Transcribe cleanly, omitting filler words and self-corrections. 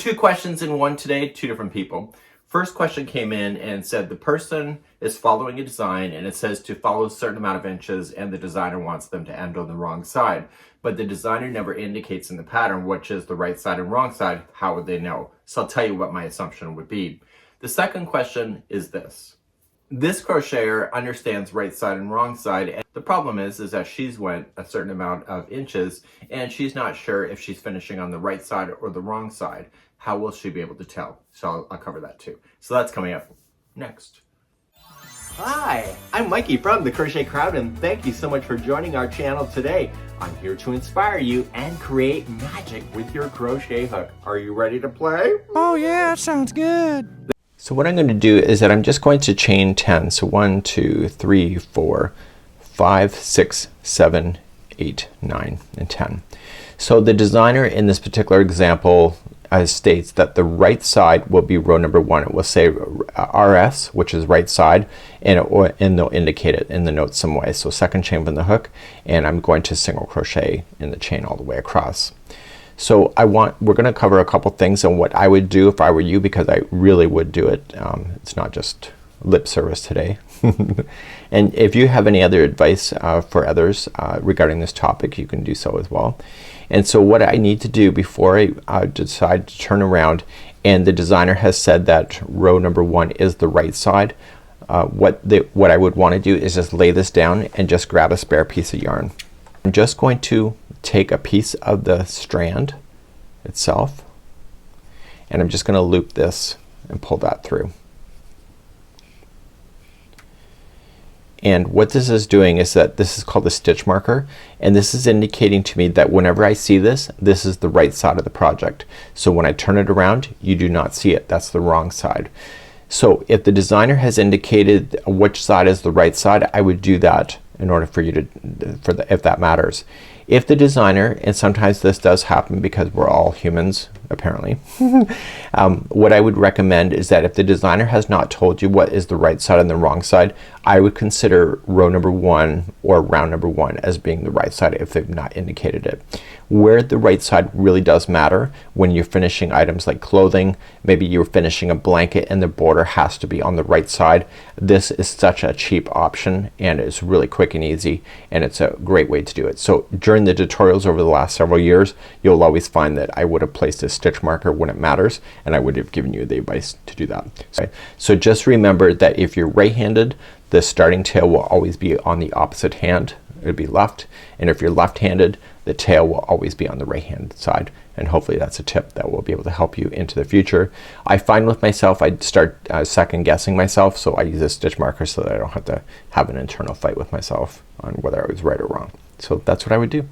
two questions in one today, two different people. First question came in and said the person is following a design and it says to follow a certain amount of inches and the designer wants them to end on the wrong side. But the designer never indicates in the pattern which is the right side and wrong side. How would they know? So I'll tell you what my assumption would be. The second question is this. This crocheter understands right side and wrong side, and the problem is that she's went a certain amount of inches and she's not sure if she's finishing on the right side or the wrong side. How will she be able to tell? So I'll cover that too. So that's coming up next. Hi, I'm Mikey from the Crochet Crowd, and thank you so much for joining our channel today. I'm here to inspire you and create magic with your crochet hook. Are you ready to play? Oh yeah, that sounds good. So what I'm going to do is that I'm just going to chain 10. So 1, 2, 3, 4, 5, 6, 7, 8, 9, and 10. So the designer in this particular example states that the right side will be row number 1. It will say RS, which is right side, and they'll indicate it in the notes some way. So second chain from the hook, and I'm going to single crochet in the chain all the way across. So we're going to cover a couple things on what I would do if I were you, because I really would do it. It's not just lip service today. And if you have any other advice for others regarding this topic, you can do so as well. And so what I need to do before I decide to turn around and the designer has said that row number 1 is the right side, what I would want to do is just lay this down and just grab a spare piece of yarn. I'm just going to take a piece of the strand itself and I'm just going to loop this and pull that through. And what this is doing is that this is called the stitch marker, and this is indicating to me that whenever I see this, this is the right side of the project. So when I turn it around, you do not see it. That's the wrong side. So if the designer has indicated which side is the right side, I would do that in order for you to if that matters. If the designer, and sometimes this does happen because we're all humans apparently, what I would recommend is that if the designer has not told you what is the right side and the wrong side, I would consider row number 1 or round number 1 as being the right side if they've not indicated it. Where the right side really does matter when you're finishing items like clothing, maybe you're finishing a blanket and the border has to be on the right side. This is such a cheap option and it's really quick and easy, and it's a great way to do it. So during the tutorials over the last several years, you'll always find that I would have placed a stitch marker when it matters, and I would have given you the advice to do that. So just remember that if you're right-handed, the starting tail will always be on the opposite hand. It would be left, and if you're left-handed, the tail will always be on the right-hand side. And hopefully that's a tip that will be able to help you into the future. I find with myself I start second guessing myself, so I use a stitch marker so that I don't have to have an internal fight with myself on whether I was right or wrong. So that's what I would do.